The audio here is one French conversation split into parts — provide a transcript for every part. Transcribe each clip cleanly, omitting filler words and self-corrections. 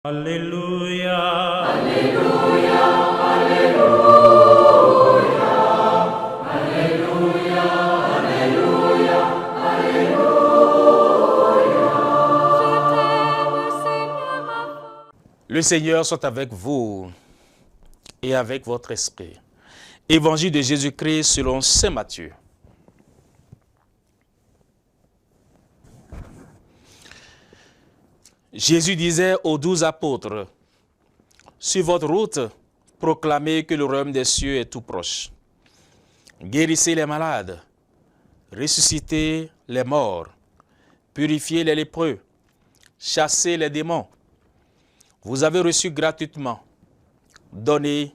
Alléluia. Alléluia, Alléluia, Alléluia, Alléluia, Alléluia. Le Seigneur soit avec vous et avec votre esprit. Évangile de Jésus-Christ selon saint Matthieu. Jésus disait aux 12 apôtres, « Sur votre route, proclamez que le royaume des cieux est tout proche. Guérissez les malades, ressuscitez les morts, purifiez les lépreux, chassez les démons. Vous avez reçu gratuitement, donnez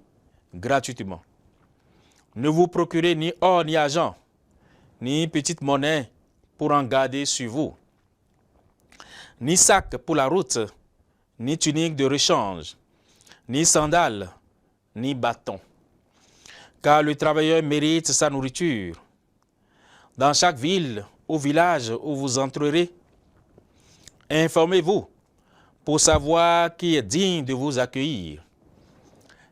gratuitement. Ne vous procurez ni or ni argent, ni petite monnaie pour en garder sur vous. Ni sac pour la route, ni tunique de rechange, ni sandales, ni bâton. Car le travailleur mérite sa nourriture. Dans chaque ville ou village où vous entrerez, informez-vous pour savoir qui est digne de vous accueillir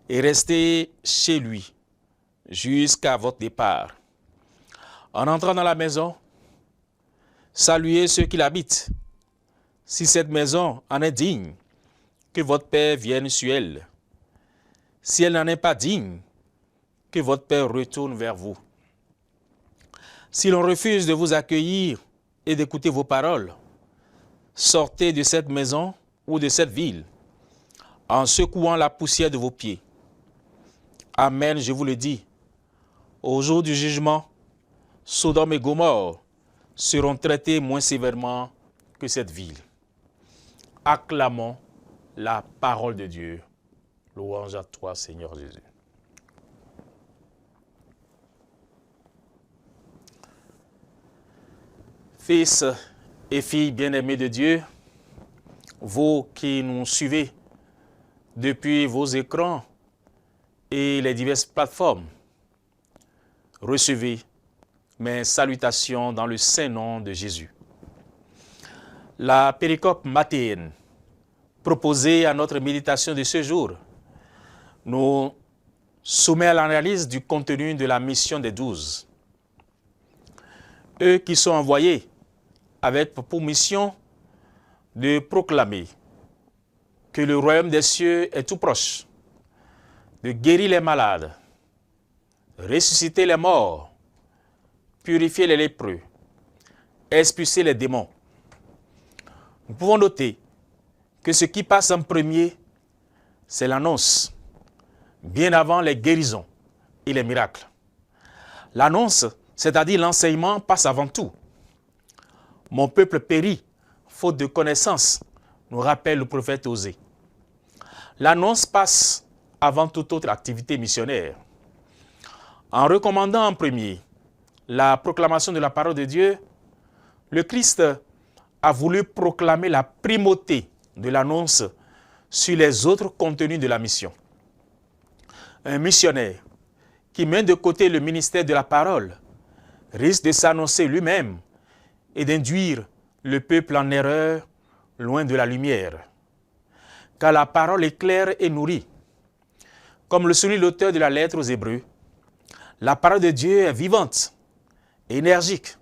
et restez chez lui jusqu'à votre départ. En entrant dans la maison, saluez ceux qui l'habitent. Si cette maison en est digne, que votre Père vienne sur elle. Si elle n'en est pas digne, que votre Père retourne vers vous. Si l'on refuse de vous accueillir et d'écouter vos paroles, sortez de cette maison ou de cette ville en secouant la poussière de vos pieds. Amen, je vous le dis, au jour du jugement, Sodome et Gomorrhe seront traités moins sévèrement que cette ville. Acclamons la parole de Dieu. Louange à toi, Seigneur Jésus. Fils et filles bien-aimés de Dieu, vous qui nous suivez depuis vos écrans et les diverses plateformes, recevez mes salutations dans le saint nom de Jésus. La péricope mathéenne proposée à notre méditation de ce jour nous soumet à l'analyse du contenu de la mission des 12. Eux qui sont envoyés avec pour mission de proclamer que le royaume des cieux est tout proche, de guérir les malades, ressusciter les morts, purifier les lépreux, expulser les démons. Nous pouvons noter que ce qui passe en premier, c'est l'annonce, bien avant les guérisons et les miracles. L'annonce, c'est-à-dire l'enseignement, passe avant tout. Mon peuple périt, faute de connaissance, nous rappelle le prophète Osée. L'annonce passe avant toute autre activité missionnaire. En recommandant en premier la proclamation de la parole de Dieu, le Christ a voulu proclamer la primauté de l'annonce sur les autres contenus de la mission. Un missionnaire qui met de côté le ministère de la parole risque de s'annoncer lui-même et d'induire le peuple en erreur loin de la lumière. Car la parole est claire et nourrie. Comme le souligne l'auteur de la lettre aux Hébreux, la parole de Dieu est vivante, énergique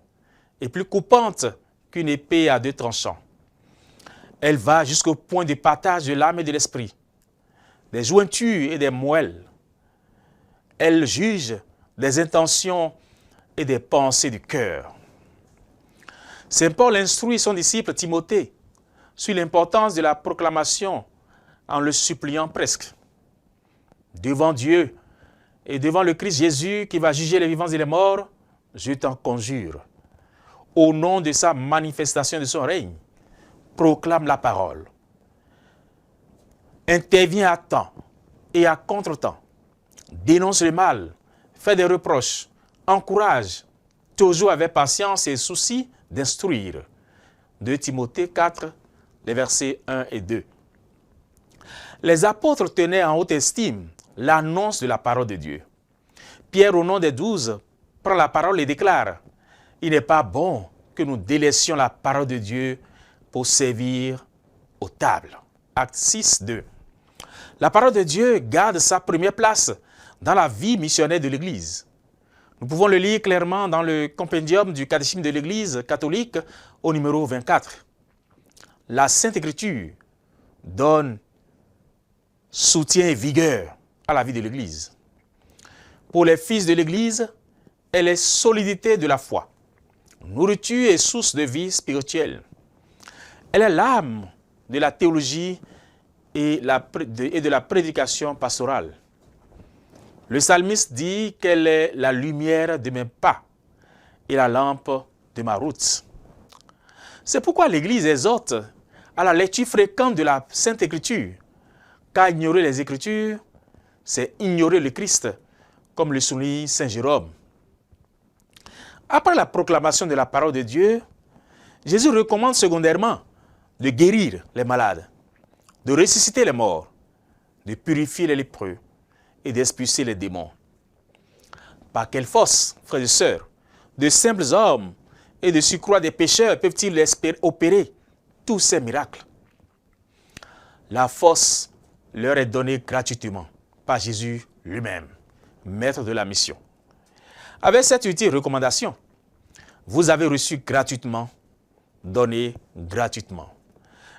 et plus coupante qu'une épée à 2 tranchants. Elle va jusqu'au point de partage de l'âme et de l'esprit, des jointures et des moelles. Elle juge des intentions et des pensées du cœur. Saint Paul instruit son disciple Timothée sur l'importance de la proclamation en le suppliant presque. Devant Dieu et devant le Christ Jésus qui va juger les vivants et les morts, je t'en conjure, au nom de sa manifestation de son règne, proclame la parole. Interviens à temps et à contre-temps. Dénonce le mal, fais des reproches, encourage, toujours avec patience et souci d'instruire. 2 Timothée 4, les versets 1 et 2. Les apôtres tenaient en haute estime l'annonce de la parole de Dieu. Pierre, au nom des 12, prend la parole et déclare « Il n'est pas bon que nous délaissions la parole de Dieu pour servir aux tables. » Acte 6, 2. La parole de Dieu garde sa première place dans la vie missionnaire de l'Église. Nous pouvons le lire clairement dans le compendium du catéchisme de l'Église catholique au numéro 24. La Sainte Écriture donne soutien et vigueur à la vie de l'Église. Pour les fils de l'Église, elle est solidité de la foi, nourriture et source de vie spirituelle. Elle est l'âme de la théologie et de la prédication pastorale. Le psalmiste dit qu'elle est la lumière de mes pas et la lampe de ma route. C'est pourquoi l'Église exhorte à la lecture fréquente de la Sainte Écriture, car ignorer les Écritures, c'est ignorer le Christ, comme le souligne Saint Jérôme. Après la proclamation de la parole de Dieu, Jésus recommande secondairement de guérir les malades, de ressusciter les morts, de purifier les lépreux et d'expulser les démons. Par quelle force, frères et sœurs, de simples hommes et de surcroît des pécheurs peuvent-ils opérer tous ces miracles? La force leur est donnée gratuitement par Jésus lui-même, maître de la mission. Avec cette utile recommandation, vous avez reçu gratuitement, donné gratuitement.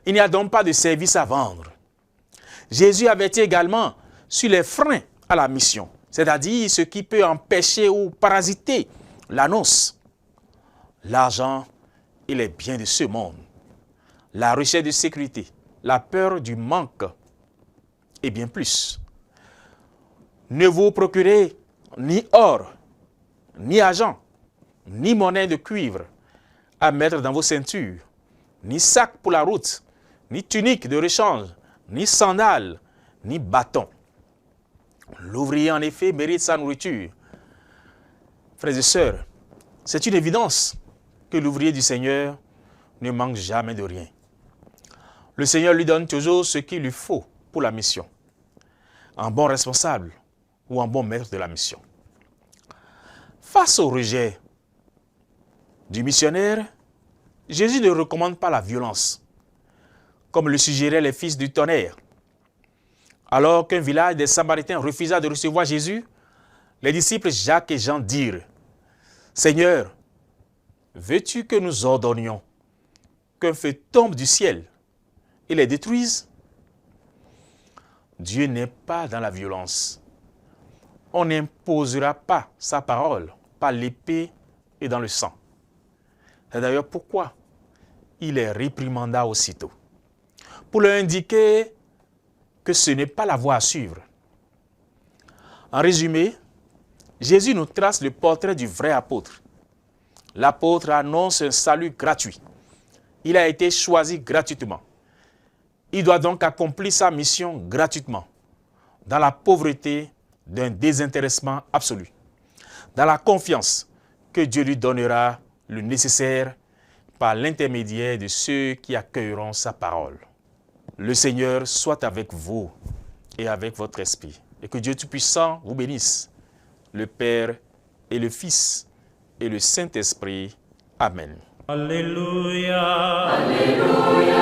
Il n'y a donc pas de service à vendre. Jésus avertit également sur les freins à la mission, c'est-à-dire ce qui peut empêcher ou parasiter l'annonce. L'argent et les biens de ce monde, la recherche de sécurité, la peur du manque et bien plus. Ne vous procurez ni or, ni argent, ni monnaie de cuivre à mettre dans vos ceintures, ni sac pour la route, ni tunique de rechange, ni sandales, ni bâton. L'ouvrier, en effet, mérite sa nourriture. Frères et sœurs, c'est une évidence que l'ouvrier du Seigneur ne manque jamais de rien. Le Seigneur lui donne toujours ce qu'il lui faut pour la mission, un bon responsable ou un bon maître de la mission. Face au rejet du missionnaire, Jésus ne recommande pas la violence, comme le suggéraient les fils du tonnerre. Alors qu'un village des Samaritains refusa de recevoir Jésus, les disciples Jacques et Jean dirent « Seigneur, veux-tu que nous ordonnions qu'un feu tombe du ciel et les détruise ?» Dieu n'est pas dans la violence. On n'imposera pas sa parole par l'épée et dans le sang. C'est d'ailleurs pourquoi il les réprimanda aussitôt, pour leur indiquer que ce n'est pas la voie à suivre. En résumé, Jésus nous trace le portrait du vrai apôtre. L'apôtre annonce un salut gratuit. Il a été choisi gratuitement. Il doit donc accomplir sa mission gratuitement, dans la pauvreté d'un désintéressement absolu, dans la confiance que Dieu lui donnera le nécessaire par l'intermédiaire de ceux qui accueilleront sa parole. Le Seigneur soit avec vous et avec votre esprit, et que Dieu Tout-Puissant vous bénisse, le Père et le Fils et le Saint-Esprit. Amen. Alléluia. Alléluia.